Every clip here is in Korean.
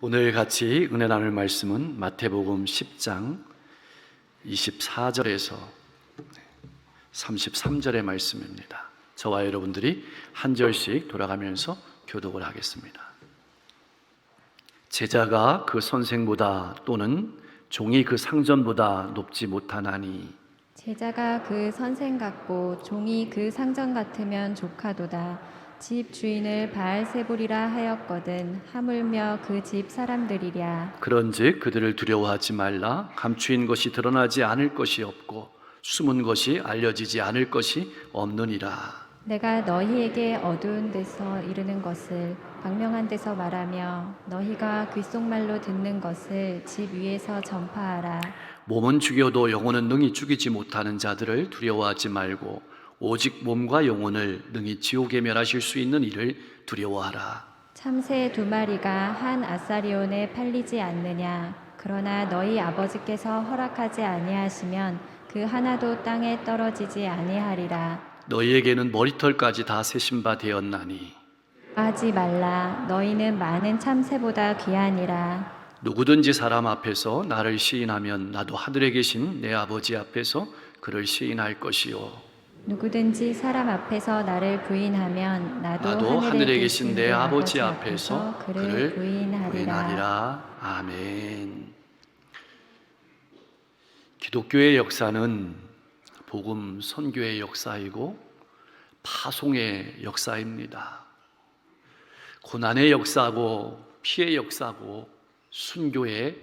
오늘 같이 은혜 나눌 말씀은 마태복음 10장 24절에서 33절의 말씀입니다. 저와 여러분들이 한 절씩 돌아가면서 교독을 하겠습니다. 제자가 그 선생보다 또는 종이 그 상전보다 높지 못하나니, 제자가 그 선생 같고 종이 그 상전 같으면 족하도다. 집 주인을 바알세불이라 하였거든 하물며 그 집 사람들이랴. 그런즉 그들을 두려워하지 말라. 감추인 것이 드러나지 않을 것이 없고 숨은 것이 알려지지 않을 것이 없느니라. 내가 너희에게 어두운 데서 이르는 것을 광명한 데서 말하며 너희가 귓속말로 듣는 것을 집 위에서 전파하라. 몸은 죽여도 영혼은 능히 죽이지 못하는 자들을 두려워하지 말고 오직 몸과 영혼을 능히 지옥에 멸하실 수 있는 이를 두려워하라. 참새 2마리가 한 아사리온에 팔리지 않느냐. 그러나 너희 아버지께서 허락하지 아니하시면 그 하나도 땅에 떨어지지 아니하리라. 너희에게는 머리털까지 다 세신 바 되었나니 하지 말라. 너희는 많은 참새보다 귀하니라. 누구든지 사람 앞에서 나를 시인하면 나도 하늘에 계신 내 아버지 앞에서 그를 시인할 것이요, 누구든지 사람 앞에서 나를 부인하면 나도 하늘에 계신 내 아버지 앞에서 그를 부인하리라. 아멘. 기독교의 역사는 복음 선교의 역사이고 파송의 역사입니다. 고난의 역사고 피의 역사고 순교의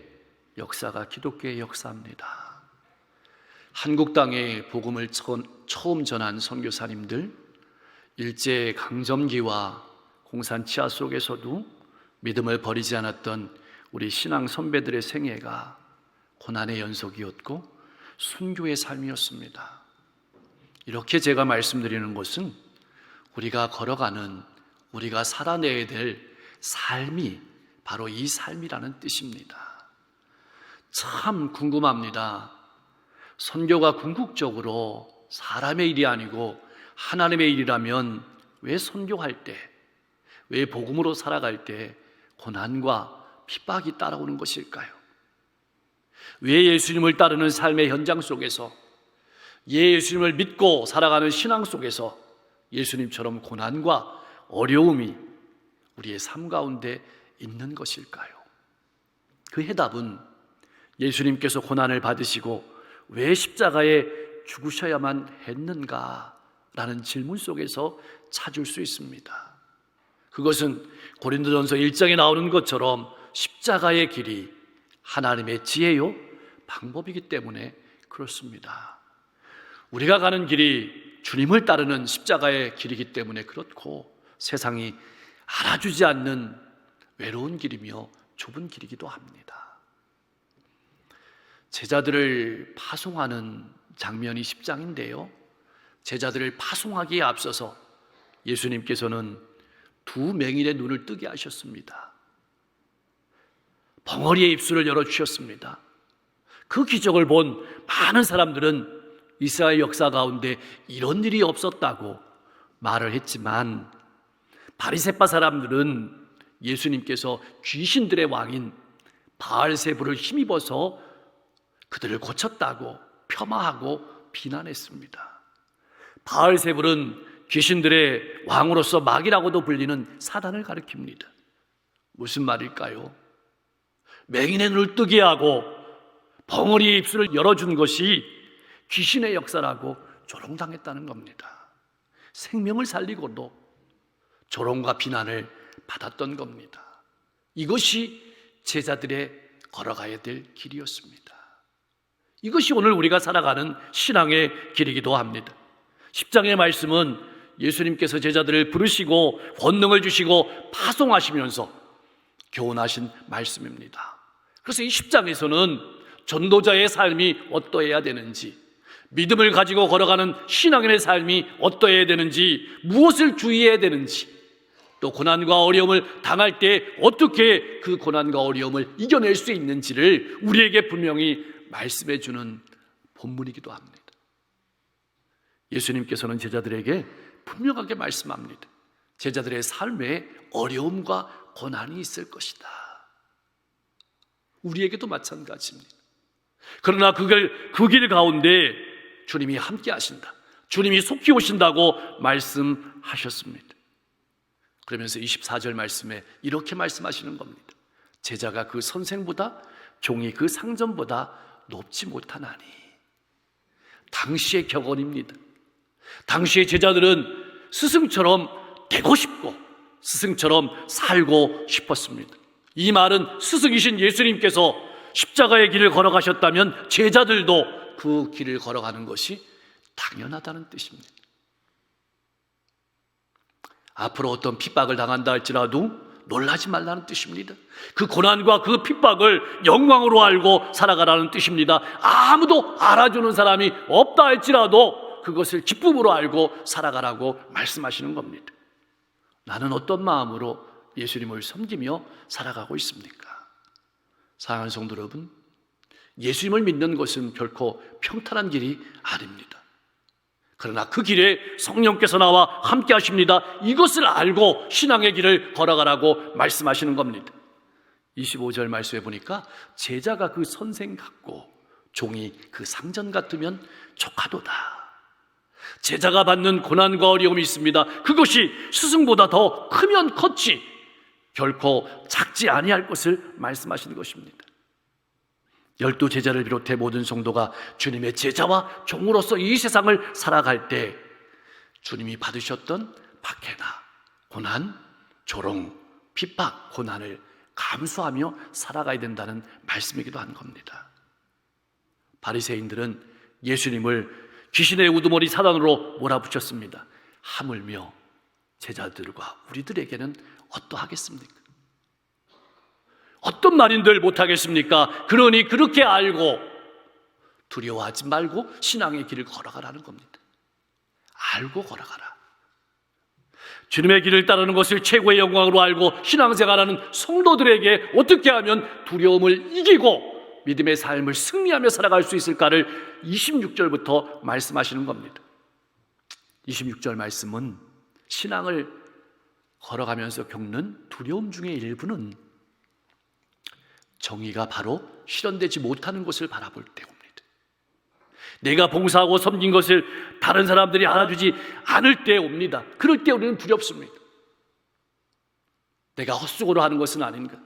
역사가 기독교의 역사입니다. 한국 땅에 복음을 처음 전한 선교사님들, 일제 강점기와 공산 치하 속에서도 믿음을 버리지 않았던 우리 신앙 선배들의 생애가 고난의 연속이었고 순교의 삶이었습니다. 이렇게 제가 말씀드리는 것은 우리가 걸어가는, 우리가 살아내야 될 삶이 바로 이 삶이라는 뜻입니다. 참 궁금합니다. 선교가 궁극적으로 사람의 일이 아니고 하나님의 일이라면 왜 선교할 때, 왜 복음으로 살아갈 때 고난과 핍박이 따라오는 것일까요? 왜 예수님을 따르는 삶의 현장 속에서, 예수님을 믿고 살아가는 신앙 속에서 예수님처럼 고난과 어려움이 우리의 삶 가운데 있는 것일까요? 그 해답은 예수님께서 고난을 받으시고 왜 십자가에 죽으셔야만 했는가라는 질문 속에서 찾을 수 있습니다. 그것은 고린도전서 1장에 나오는 것처럼 십자가의 길이 하나님의 지혜요 방법이기 때문에 그렇습니다. 우리가 가는 길이 주님을 따르는 십자가의 길이기 때문에 그렇고, 세상이 알아주지 않는 외로운 길이며 좁은 길이기도 합니다. 제자들을 파송하는 장면이 10장인데요, 제자들을 파송하기에 앞서서 예수님께서는 2맹인의 눈을 뜨게 하셨습니다. 벙어리의 입술을 열어주셨습니다. 그 기적을 본 많은 사람들은 이스라엘 역사 가운데 이런 일이 없었다고 말을 했지만, 바리새파 사람들은 예수님께서 귀신들의 왕인 바알세불을 힘입어서 그들을 고쳤다고 폄하하고 비난했습니다. 바알세불은 귀신들의 왕으로서 마귀라고도 불리는 사단을 가리킵니다. 무슨 말일까요? 맹인의 눈을 뜨게 하고 벙어리의 입술을 열어준 것이 귀신의 역사라고 조롱당했다는 겁니다. 생명을 살리고도 조롱과 비난을 받았던 겁니다. 이것이 제자들의 걸어가야 될 길이었습니다. 이것이 오늘 우리가 살아가는 신앙의 길이기도 합니다. 10장의 말씀은 예수님께서 제자들을 부르시고 권능을 주시고 파송하시면서 교훈하신 말씀입니다. 그래서 이 10장에서는 전도자의 삶이 어떠해야 되는지, 믿음을 가지고 걸어가는 신앙인의 삶이 어떠해야 되는지, 무엇을 주의해야 되는지, 또 고난과 어려움을 당할 때 어떻게 그 고난과 어려움을 이겨낼 수 있는지를 우리에게 분명히 말씀해 주는 본문이기도 합니다. 예수님께서는 제자들에게 분명하게 말씀합니다. 제자들의 삶에 어려움과 고난이 있을 것이다. 우리에게도 마찬가지입니다. 그러나 그 길 가운데 주님이 함께 하신다, 주님이 속히 오신다고 말씀하셨습니다. 그러면서 24절 말씀에 이렇게 말씀하시는 겁니다. 제자가 그 선생보다, 종이 그 상전보다 높지 못하나니. 당시의 격언입니다. 당시의 제자들은 스승처럼 되고 싶고 스승처럼 살고 싶었습니다. 이 말은 스승이신 예수님께서 십자가의 길을 걸어가셨다면 제자들도 그 길을 걸어가는 것이 당연하다는 뜻입니다. 앞으로 어떤 핍박을 당한다 할지라도 놀라지 말라는 뜻입니다. 그 고난과 그 핍박을 영광으로 알고 살아가라는 뜻입니다. 아무도 알아주는 사람이 없다 할지라도 그것을 기쁨으로 알고 살아가라고 말씀하시는 겁니다. 나는 어떤 마음으로 예수님을 섬기며 살아가고 있습니까? 사랑하는 성도 여러분, 예수님을 믿는 것은 결코 평탄한 길이 아닙니다. 그러나 그 길에 성령께서 나와 함께 하십니다. 이것을 알고 신앙의 길을 걸어가라고 말씀하시는 겁니다. 25절 말씀에 보니까 제자가 그 선생 같고 종이 그 상전 같으면 족하도다. 제자가 받는 고난과 어려움이 있습니다. 그것이 스승보다 더 크면 컸지 결코 작지 아니할 것을 말씀하시는 것입니다. 12 제자를 비롯해 모든 성도가 주님의 제자와 종으로서 이 세상을 살아갈 때 주님이 받으셨던 박해나 고난, 조롱, 핍박, 고난을 감수하며 살아가야 된다는 말씀이기도 한 겁니다. 바리새인들은 예수님을 귀신의 우두머리 사단으로 몰아붙였습니다. 하물며 제자들과 우리들에게는 어떠하겠습니까? 어떤 말인들 못하겠습니까? 그러니 그렇게 알고 두려워하지 말고 신앙의 길을 걸어가라는 겁니다. 알고 걸어가라. 주님의 길을 따르는 것을 최고의 영광으로 알고 신앙생활하는 성도들에게 어떻게 하면 두려움을 이기고 믿음의 삶을 승리하며 살아갈 수 있을까를 26절부터 말씀하시는 겁니다. 26절 말씀은 신앙을 걸어가면서 겪는 두려움 중의 일부는 정의가 바로 실현되지 못하는 것을 바라볼 때입니다. 내가 봉사하고 섬긴 것을 다른 사람들이 알아주지 않을 때 옵니다. 그럴 때 우리는 두렵습니다. 내가 헛수고로 하는 것은 아닌가?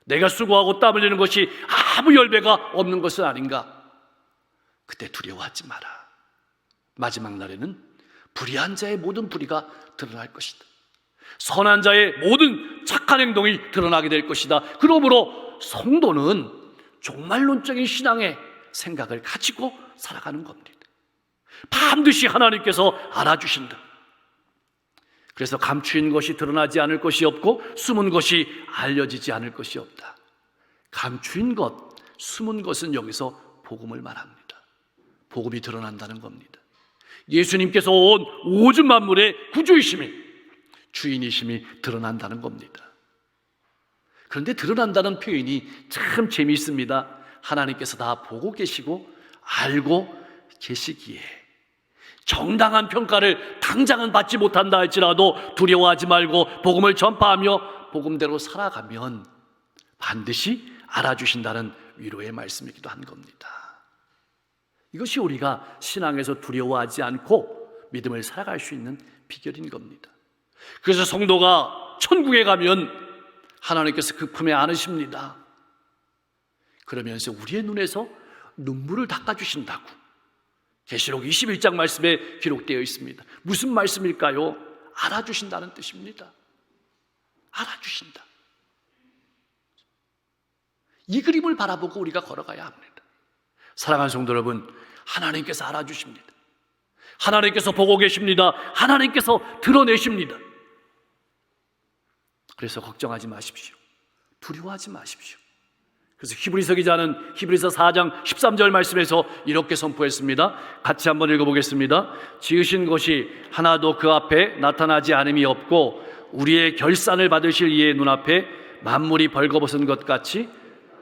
내가 수고하고 땀 흘리는 것이 아무 열매가 없는 것은 아닌가? 그때 두려워하지 마라. 마지막 날에는 불의한 자의 모든 불의가 드러날 것이다. 선한 자의 모든 착한 행동이 드러나게 될 것이다. 그러므로 성도는 종말론적인 신앙의 생각을 가지고 살아가는 겁니다. 반드시 하나님께서 알아주신다. 그래서 감추인 것이 드러나지 않을 것이 없고 숨은 것이 알려지지 않을 것이 없다. 감추인 것, 숨은 것은 여기서 복음을 말합니다. 복음이 드러난다는 겁니다. 예수님께서 온 오주 만물의 구주이심이, 주인이심이 드러난다는 겁니다. 그런데 드러난다는 표현이 참 재미있습니다. 하나님께서 다 보고 계시고 알고 계시기에 정당한 평가를 당장은 받지 못한다 할지라도 두려워하지 말고 복음을 전파하며 복음대로 살아가면 반드시 알아주신다는 위로의 말씀이기도 한 겁니다. 이것이 우리가 신앙에서 두려워하지 않고 믿음을 살아갈 수 있는 비결인 겁니다. 그래서 성도가 천국에 가면 하나님께서 그 품에 안으십니다. 그러면서 우리의 눈에서 눈물을 닦아주신다고 계시록 21장 말씀에 기록되어 있습니다. 무슨 말씀일까요? 알아주신다는 뜻입니다. 알아주신다. 이 그림을 바라보고 우리가 걸어가야 합니다. 사랑하는 성도 여러분, 하나님께서 알아주십니다. 하나님께서 보고 계십니다. 하나님께서 드러내십니다. 그래서 걱정하지 마십시오. 두려워하지 마십시오. 그래서 히브리서 기자는 히브리서 4장 13절 말씀에서 이렇게 선포했습니다. 같이 한번 읽어보겠습니다. 지으신 것이 하나도 그 앞에 나타나지 않음이 없고 우리의 결산을 받으실 이의 눈앞에 만물이 벌거벗은 것 같이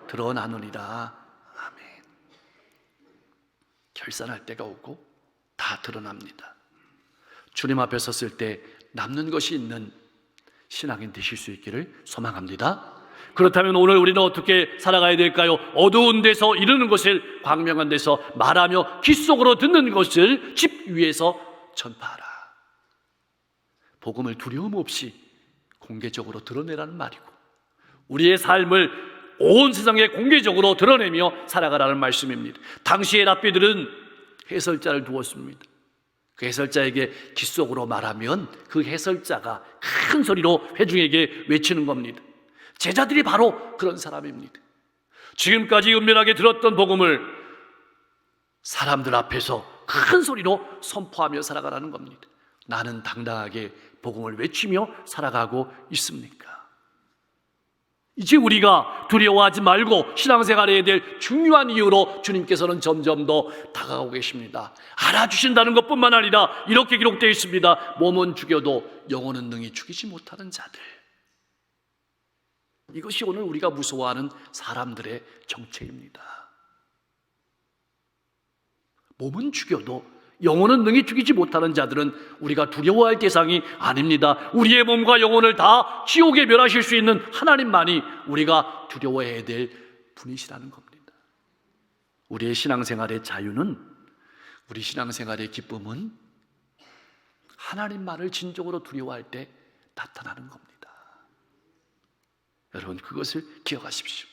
드러나느니라. 아멘. 결산할 때가 오고 다 드러납니다. 주님 앞에 섰을 때 남는 것이 있는 신앙인 되실 수 있기를 소망합니다. 그렇다면 오늘 우리는 어떻게 살아가야 될까요? 어두운 데서 이르는 것을 광명한 데서 말하며 귀 속으로 듣는 것을 집 위에서 전파하라. 복음을 두려움 없이 공개적으로 드러내라는 말이고, 우리의 삶을 온 세상에 공개적으로 드러내며 살아가라는 말씀입니다. 당시의 랍비들은 해설자를 두었습니다. 그 해설자에게 귀 속으로 말하면 그 해설자가 큰 소리로 회중에게 외치는 겁니다. 제자들이 바로 그런 사람입니다. 지금까지 은밀하게 들었던 복음을 사람들 앞에서 큰 소리로 선포하며 살아가라는 겁니다. 나는 당당하게 복음을 외치며 살아가고 있습니까? 이제 우리가 두려워하지 말고 신앙생활해야 될 중요한 이유로 주님께서는 점점 더 다가오고 계십니다. 알아주신다는 것뿐만 아니라 이렇게 기록되어 있습니다. 몸은 죽여도 영혼은 능히 죽이지 못하는 자들. 이것이 오늘 우리가 무서워하는 사람들의 정체입니다. 몸은 죽여도 영혼은 능히 죽이지 못하는 자들은 우리가 두려워할 대상이 아닙니다. 우리의 몸과 영혼을 다 지옥에 멸하실 수 있는 하나님만이 우리가 두려워해야 될 분이시라는 겁니다. 우리의 신앙생활의 자유는, 우리 신앙생활의 기쁨은 하나님만을 진정으로 두려워할 때 나타나는 겁니다. 여러분, 그것을 기억하십시오.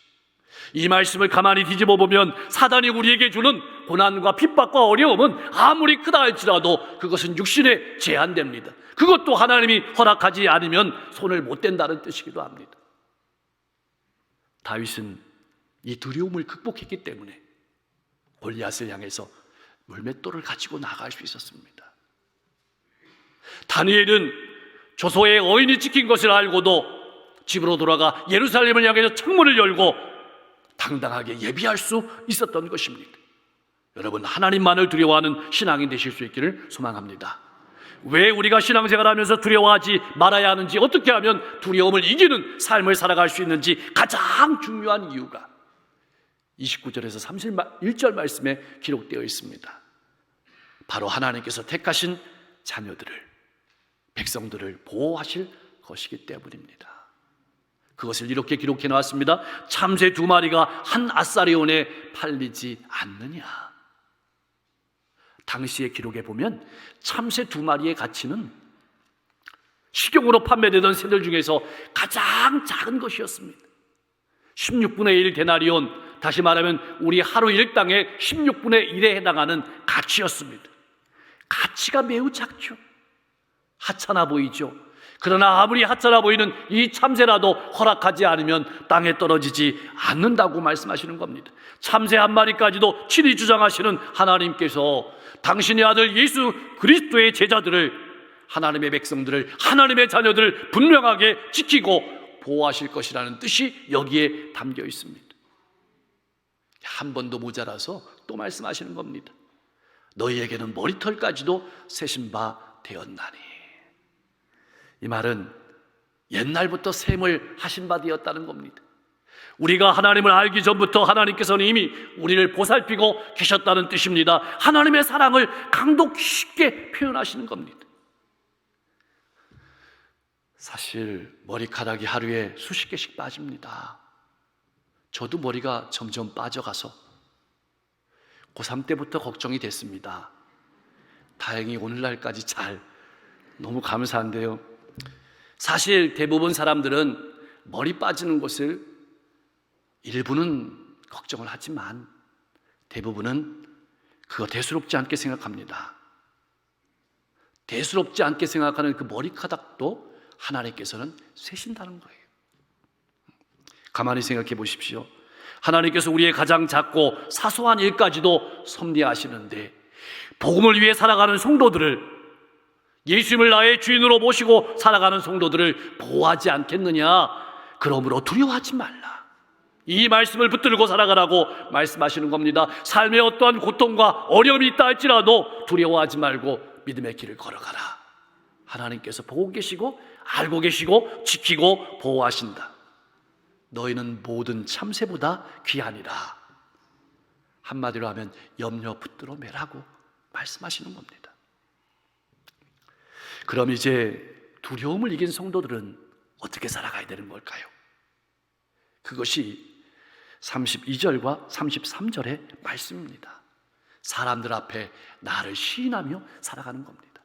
이 말씀을 가만히 뒤집어 보면 사단이 우리에게 주는 고난과 핍박과 어려움은 아무리 크다 할지라도 그것은 육신에 제한됩니다. 그것도 하나님이 허락하지 않으면 손을 못 댄다는 뜻이기도 합니다. 다윗은 이 두려움을 극복했기 때문에 골리앗을 향해서 물맷돌을 가지고 나갈 수 있었습니다. 다니엘은 조소의 어인이 찍힌 것을 알고도 집으로 돌아가 예루살렘을 향해서 창문을 열고 당당하게 예비할 수 있었던 것입니다. 여러분, 하나님만을 두려워하는 신앙이 되실 수 있기를 소망합니다. 왜 우리가 신앙생활하면서 두려워하지 말아야 하는지, 어떻게 하면 두려움을 이기는 삶을 살아갈 수 있는지 가장 중요한 이유가 29절에서 31절 말씀에 기록되어 있습니다. 바로 하나님께서 택하신 자녀들을, 백성들을 보호하실 것이기 때문입니다. 그것을 이렇게 기록해 놨습니다. 참새 2마리가 한 아사리온에 팔리지 않느냐. 당시의 기록에 보면 참새 2마리의 가치는 식용으로 판매되던 새들 중에서 가장 작은 것이었습니다. 16분의 1 데나리온, 다시 말하면 우리 하루 일당의 16분의 1에 해당하는 가치였습니다. 가치가 매우 작죠. 하찮아 보이죠. 그러나 아무리 하찮아 보이는 이 참새라도 허락하지 않으면 땅에 떨어지지 않는다고 말씀하시는 겁니다. 참새 한 마리까지도 친히 주장하시는 하나님께서 당신의 아들 예수 그리스도의 제자들을, 하나님의 백성들을, 하나님의 자녀들을 분명하게 지키고 보호하실 것이라는 뜻이 여기에 담겨 있습니다. 한 번도 모자라서 또 말씀하시는 겁니다. 너희에게는 머리털까지도 세신 바 되었나니. 이 말은 옛날부터 셈을 하신 바 되었다는 겁니다. 우리가 하나님을 알기 전부터 하나님께서는 이미 우리를 보살피고 계셨다는 뜻입니다. 하나님의 사랑을 강도 깊게 표현하시는 겁니다. 사실 머리카락이 하루에 수십 개씩 빠집니다. 저도 머리가 점점 빠져가서 고3 때부터 걱정이 됐습니다. 다행히 오늘날까지 너무 감사한데요. 사실 대부분 사람들은 머리 빠지는 것을 일부는 걱정을 하지만 대부분은 그거 대수롭지 않게 생각합니다. 대수롭지 않게 생각하는 그 머리카락도 하나님께서는 세신다는 거예요. 가만히 생각해 보십시오. 하나님께서 우리의 가장 작고 사소한 일까지도 섭리하시는데 복음을 위해 살아가는 성도들을, 예수님을 나의 주인으로 모시고 살아가는 성도들을 보호하지 않겠느냐? 그러므로 두려워하지 말라. 이 말씀을 붙들고 살아가라고 말씀하시는 겁니다. 삶에 어떠한 고통과 어려움이 있다 할지라도 두려워하지 말고 믿음의 길을 걸어가라. 하나님께서 보고 계시고 알고 계시고 지키고 보호하신다. 너희는 모든 참새보다 귀하니라. 한마디로 하면 염려 붙들어 매라고 말씀하시는 겁니다. 그럼 이제 두려움을 이긴 성도들은 어떻게 살아가야 되는 걸까요? 그것이 32절과 33절의 말씀입니다. 사람들 앞에 나를 시인하며 살아가는 겁니다.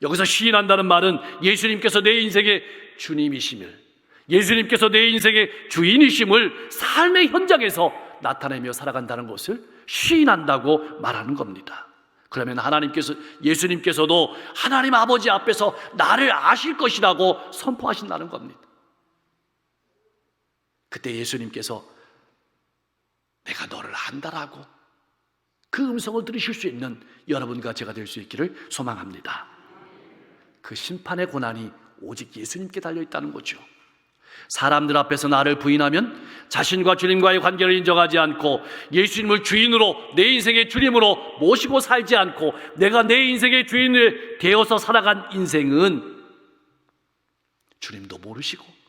여기서 시인한다는 말은 예수님께서 내 인생의 주님이심을, 예수님께서 내 인생의 주인이심을 삶의 현장에서 나타내며 살아간다는 것을 시인한다고 말하는 겁니다. 그러면 예수님께서도 하나님 아버지 앞에서 나를 아실 것이라고 선포하신다는 겁니다. 그때 예수님께서 내가 너를 안다라고 그 음성을 들으실 수 있는 여러분과 제가 될 수 있기를 소망합니다. 그 심판의 고난이 오직 예수님께 달려있다는 거죠. 사람들 앞에서 나를 부인하면 자신과 주님과의 관계를 인정하지 않고 예수님을 주인으로, 내 인생의 주님으로 모시고 살지 않고 내가 내 인생의 주인을 되어서 살아간 인생은 주님도 모르시고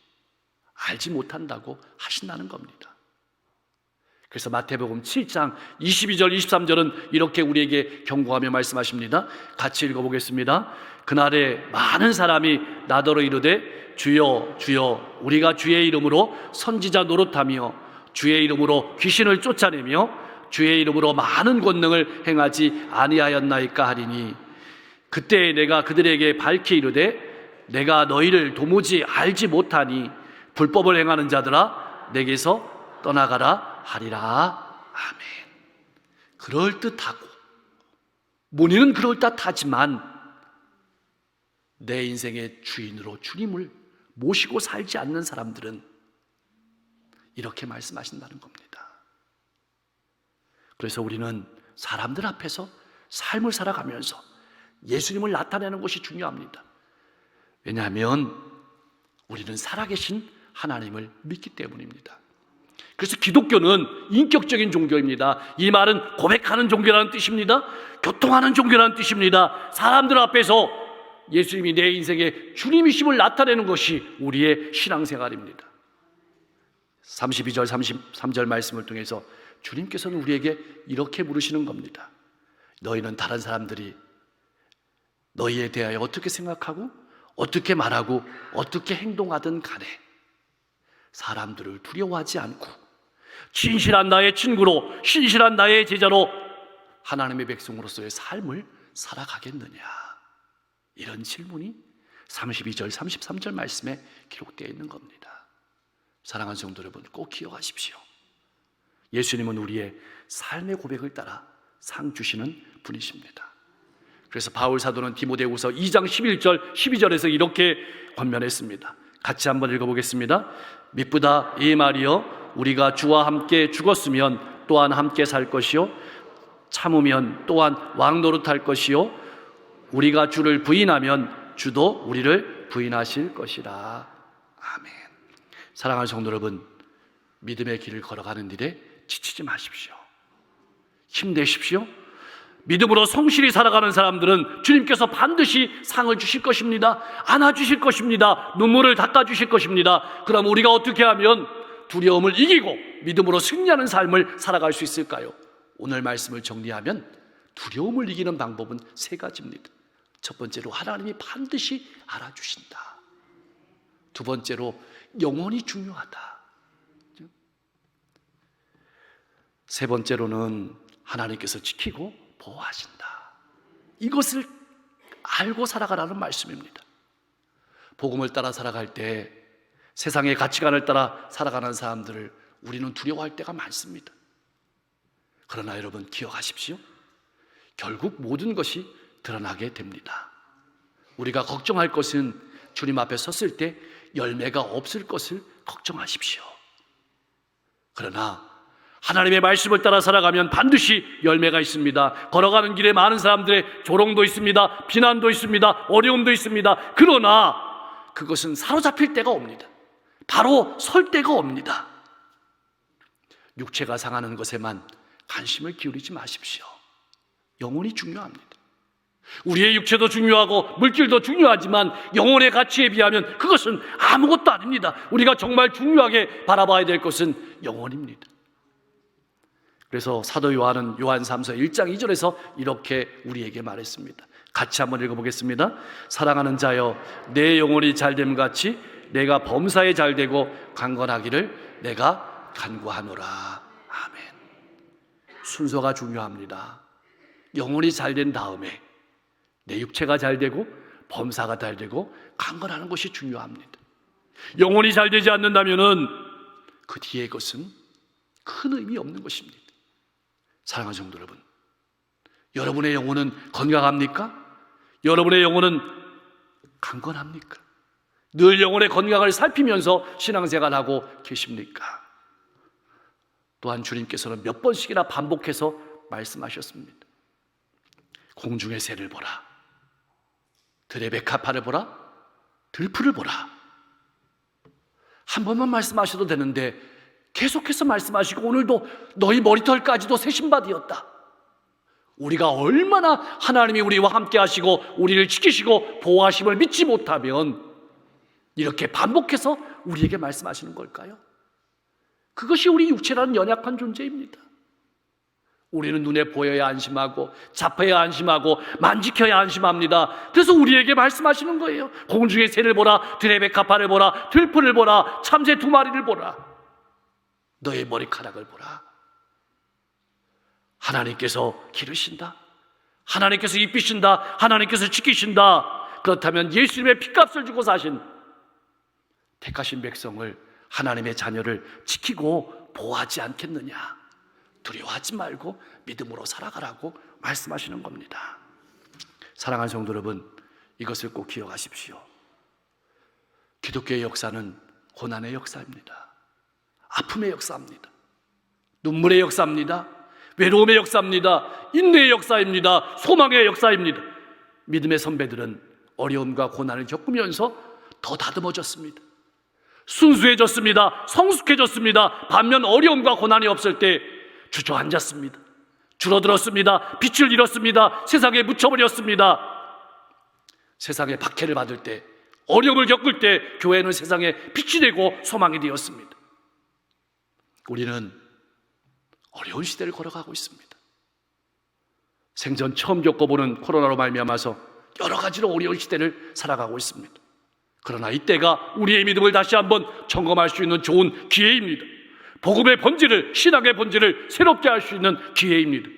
알지 못한다고 하신다는 겁니다. 그래서 마태복음 7장 22절 23절은 이렇게 우리에게 경고하며 말씀하십니다. 같이 읽어보겠습니다. 그날에 많은 사람이 나더러 이르되 주여 주여 우리가 주의 이름으로 선지자 노릇하며 주의 이름으로 귀신을 쫓아내며 주의 이름으로 많은 권능을 행하지 아니하였나이까 하리니 그때 내가 그들에게 밝히 이르되 내가 너희를 도무지 알지 못하니 불법을 행하는 자들아 내게서 떠나가라 하리라. 아멘. 그럴듯하고 문의는 그럴듯하지만 내 인생의 주인으로 주님을 모시고 살지 않는 사람들은 이렇게 말씀하신다는 겁니다. 그래서 우리는 사람들 앞에서 삶을 살아가면서 예수님을 나타내는 것이 중요합니다. 왜냐하면 우리는 살아계신 하나님을 믿기 때문입니다. 그래서 기독교는 인격적인 종교입니다. 이 말은 고백하는 종교라는 뜻입니다. 교통하는 종교라는 뜻입니다. 사람들 앞에서 예수님이 내 인생의 주님이심을 나타내는 것이 우리의 신앙생활입니다. 32절 33절 말씀을 통해서 주님께서는 우리에게 이렇게 물으시는 겁니다. 너희는 다른 사람들이 너희에 대하여 어떻게 생각하고 어떻게 말하고 어떻게 행동하든 간에 사람들을 두려워하지 않고 진실한 나의 친구로, 신실한 나의 제자로 하나님의 백성으로서의 삶을 살아가겠느냐, 이런 질문이 32절 33절 말씀에 기록되어 있는 겁니다. 사랑하는 성도 여러분, 꼭 기억하십시오. 예수님은 우리의 삶의 고백을 따라 상 주시는 분이십니다. 그래서 바울 사도는 디모데후서 2장 11절 12절에서 이렇게 권면했습니다. 같이 한번 읽어보겠습니다. 미쁘다 이 말이여 우리가 주와 함께 죽었으면 또한 함께 살 것이요 참으면 또한 왕노릇할 것이요 우리가 주를 부인하면 주도 우리를 부인하실 것이라. 아멘. 사랑하는 성도 여러분, 믿음의 길을 걸어가는 일에 지치지 마십시오. 힘내십시오. 믿음으로 성실히 살아가는 사람들은 주님께서 반드시 상을 주실 것입니다. 안아주실 것입니다. 눈물을 닦아주실 것입니다. 그럼 우리가 어떻게 하면 두려움을 이기고 믿음으로 승리하는 삶을 살아갈 수 있을까요? 오늘 말씀을 정리하면 두려움을 이기는 방법은 세 가지입니다. 첫 번째로 하나님이 반드시 알아주신다. 두 번째로 영혼이 중요하다. 세 번째로는 하나님께서 지키고 보호하신다. 이것을 알고 살아가라는 말씀입니다. 복음을 따라 살아갈 때 세상의 가치관을 따라 살아가는 사람들을 우리는 두려워할 때가 많습니다. 그러나 여러분 기억하십시오. 결국 모든 것이 드러나게 됩니다. 우리가 걱정할 것은 주님 앞에 섰을 때 열매가 없을 것을 걱정하십시오. 그러나 하나님의 말씀을 따라 살아가면 반드시 열매가 있습니다. 걸어가는 길에 많은 사람들의 조롱도 있습니다. 비난도 있습니다. 어려움도 있습니다. 그러나 그것은 사로잡힐 때가 옵니다. 바로 설 때가 옵니다. 육체가 상하는 것에만 관심을 기울이지 마십시오. 영혼이 중요합니다. 우리의 육체도 중요하고 물질도 중요하지만 영혼의 가치에 비하면 그것은 아무것도 아닙니다. 우리가 정말 중요하게 바라봐야 될 것은 영혼입니다. 그래서 사도 요한은 요한 3서 1장 2절에서 이렇게 우리에게 말했습니다. 같이 한번 읽어보겠습니다. 사랑하는 자여 내 영혼이 잘됨 같이 내가 범사에 잘되고 강건하기를 내가 간구하노라. 아멘. 순서가 중요합니다. 영혼이 잘된 다음에 내 육체가 잘되고 범사가 잘되고 강건하는 것이 중요합니다. 영혼이 잘되지 않는다면 그 뒤에 것은 큰 의미 없는 것입니다. 사랑하는 성도 여러분, 여러분의 영혼은 건강합니까? 여러분의 영혼은 강건합니까? 늘 영혼의 건강을 살피면서 신앙생활하고 계십니까? 또한 주님께서는 몇 번씩이나 반복해서 말씀하셨습니다. 공중의 새를 보라, 들의 백합화를 보라, 들풀을 보라. 한 번만 말씀하셔도 되는데 계속해서 말씀하시고 오늘도 너희 머리털까지도 새 신바되었다. 우리가 얼마나 하나님이 우리와 함께 하시고 우리를 지키시고 보호하심을 믿지 못하면 이렇게 반복해서 우리에게 말씀하시는 걸까요? 그것이 우리 육체라는 연약한 존재입니다. 우리는 눈에 보여야 안심하고 잡혀야 안심하고 만지켜야 안심합니다. 그래서 우리에게 말씀하시는 거예요. 공중의 새를 보라, 들의 백합화를 보라, 들풀을 보라, 참새 2마리를 보라, 너의 머리카락을 보라. 하나님께서 기르신다, 하나님께서 입히신다, 하나님께서 지키신다. 그렇다면 예수님의 핏값을 주고 사신 택하신 백성을, 하나님의 자녀를 지키고 보호하지 않겠느냐. 두려워하지 말고 믿음으로 살아가라고 말씀하시는 겁니다. 사랑하는 성도 여러분, 이것을 꼭 기억하십시오. 기독교의 역사는 고난의 역사입니다. 아픔의 역사입니다. 눈물의 역사입니다. 외로움의 역사입니다. 인내의 역사입니다. 소망의 역사입니다. 믿음의 선배들은 어려움과 고난을 겪으면서 더 다듬어졌습니다. 순수해졌습니다. 성숙해졌습니다. 반면 어려움과 고난이 없을 때 주저앉았습니다. 줄어들었습니다. 빛을 잃었습니다. 세상에 묻혀버렸습니다. 세상에 박해를 받을 때, 어려움을 겪을 때 교회는 세상에 빛이 되고 소망이 되었습니다. 우리는 어려운 시대를 걸어가고 있습니다. 생전 처음 겪어보는 코로나로 말미암아서 여러 가지로 어려운 시대를 살아가고 있습니다. 그러나 이때가 우리의 믿음을 다시 한번 점검할 수 있는 좋은 기회입니다. 복음의 본질을, 신앙의 본질을 새롭게 할 수 있는 기회입니다.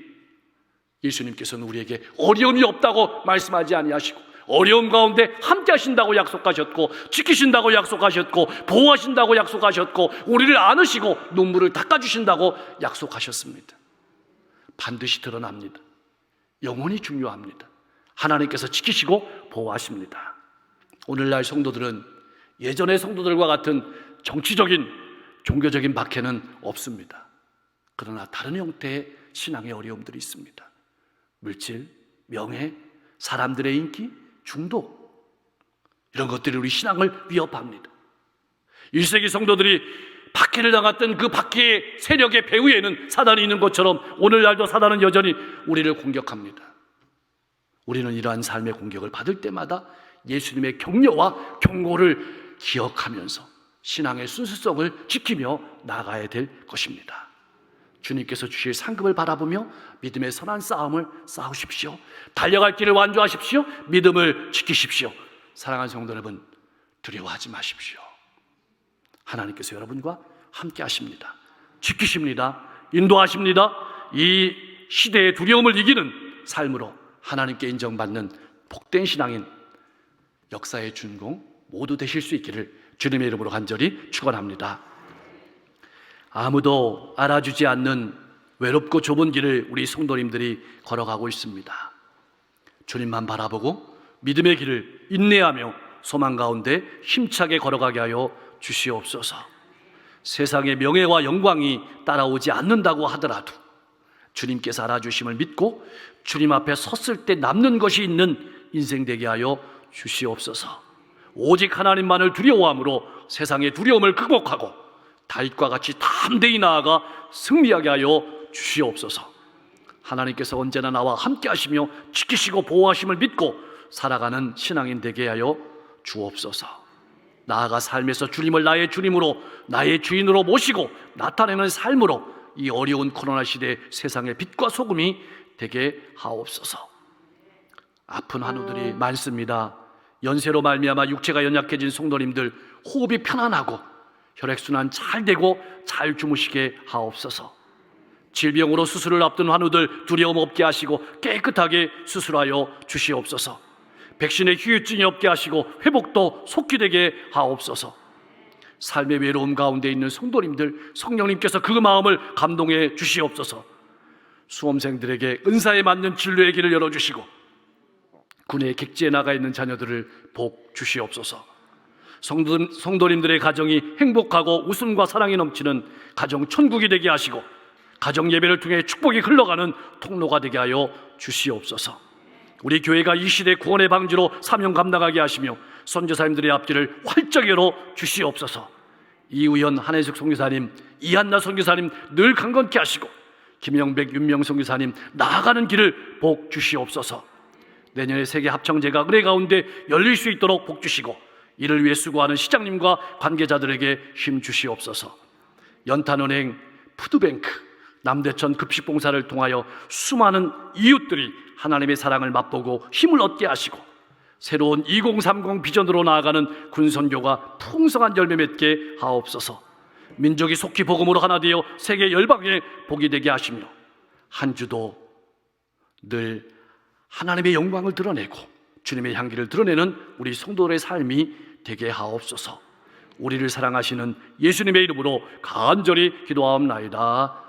예수님께서는 우리에게 어려움이 없다고 말씀하지 아니하시고 어려움 가운데 함께 하신다고 약속하셨고 지키신다고 약속하셨고 보호하신다고 약속하셨고 우리를 안으시고 눈물을 닦아주신다고 약속하셨습니다. 반드시 드러납니다. 영혼이 중요합니다. 하나님께서 지키시고 보호하십니다. 오늘날 성도들은 예전의 성도들과 같은 정치적인 종교적인 박해는 없습니다. 그러나 다른 형태의 신앙의 어려움들이 있습니다. 물질, 명예, 사람들의 인기, 중독, 이런 것들이 우리 신앙을 위협합니다. 1세기 성도들이 박해를 당했던 그 박해의 세력의 배후에는 사단이 있는 것처럼 오늘날도 사단은 여전히 우리를 공격합니다. 우리는 이러한 삶의 공격을 받을 때마다 예수님의 격려와 경고를 기억하면서 신앙의 순수성을 지키며 나아가야 될 것입니다. 주님께서 주실 상급을 바라보며 믿음의 선한 싸움을 싸우십시오. 달려갈 길을 완주하십시오. 믿음을 지키십시오. 사랑하는 성도 여러분, 두려워하지 마십시오. 하나님께서 여러분과 함께 하십니다. 지키십니다. 인도하십니다. 이 시대의 두려움을 이기는 삶으로 하나님께 인정받는 복된 신앙인 역사의 주인공 모두 되실 수 있기를 주님의 이름으로 간절히 축원합니다. 아무도 알아주지 않는 외롭고 좁은 길을 우리 성도님들이 걸어가고 있습니다. 주님만 바라보고 믿음의 길을 인내하며 소망 가운데 힘차게 걸어가게 하여 주시옵소서. 세상의 명예와 영광이 따라오지 않는다고 하더라도 주님께서 알아주심을 믿고 주님 앞에 섰을 때 남는 것이 있는 인생 되게 하여 주시옵소서. 오직 하나님만을 두려워함으로 세상의 두려움을 극복하고 다윗과 같이 담대히 나아가 승리하게 하여 주시옵소서. 하나님께서 언제나 나와 함께 하시며 지키시고 보호하심을 믿고 살아가는 신앙인 되게 하여 주옵소서. 나아가 삶에서 주님을 나의 주님으로, 나의 주인으로 모시고 나타내는 삶으로 이 어려운 코로나 시대 세상의 빛과 소금이 되게 하옵소서. 아픈 환우들이 많습니다. 연세로 말미암아 육체가 연약해진 성도님들 호흡이 편안하고 혈액순환 잘 되고 잘 주무시게 하옵소서. 질병으로 수술을 앞둔 환우들 두려움 없게 하시고 깨끗하게 수술하여 주시옵소서. 백신의 후유증이 없게 하시고 회복도 속히 되게 하옵소서. 삶의 외로움 가운데 있는 성도님들, 성령님께서 그 마음을 감동해 주시옵소서. 수험생들에게 은사에 맞는 진로의 길을 열어주시고 군에 객지에 나가 있는 자녀들을 복 주시옵소서. 성도님들의 가정이 행복하고 웃음과 사랑이 넘치는 가정 천국이 되게 하시고 가정 예배를 통해 축복이 흘러가는 통로가 되게 하여 주시옵소서. 우리 교회가 이 시대 구원의 방주로 사명 감당하게 하시며 선교사님들의 앞길을 활짝 열어 주시옵소서. 이우연, 한혜숙 선교사님, 이한나 선교사님 늘 강건케 하시고 김영백, 윤명 선교사님 나아가는 길을 복 주시옵소서. 내년에 세계 합청제가 은혜 가운데 열릴 수 있도록 복 주시고 이를 위해 수고하는 시장님과 관계자들에게 힘 주시옵소서. 연탄은행, 푸드뱅크, 남대천 급식봉사를 통하여 수많은 이웃들이 하나님의 사랑을 맛보고 힘을 얻게 하시고 새로운 2030 비전으로 나아가는 군선교가 풍성한 열매 맺게 하옵소서. 민족이 속히 복음으로 하나 되어 세계 열방에 복이 되게 하시며 한 주도 늘 하나님의 영광을 드러내고 주님의 향기를 드러내는 우리 성도들의 삶이 되게 하옵소서. 우리를 사랑하시는 예수님의 이름으로 간절히 기도하옵나이다.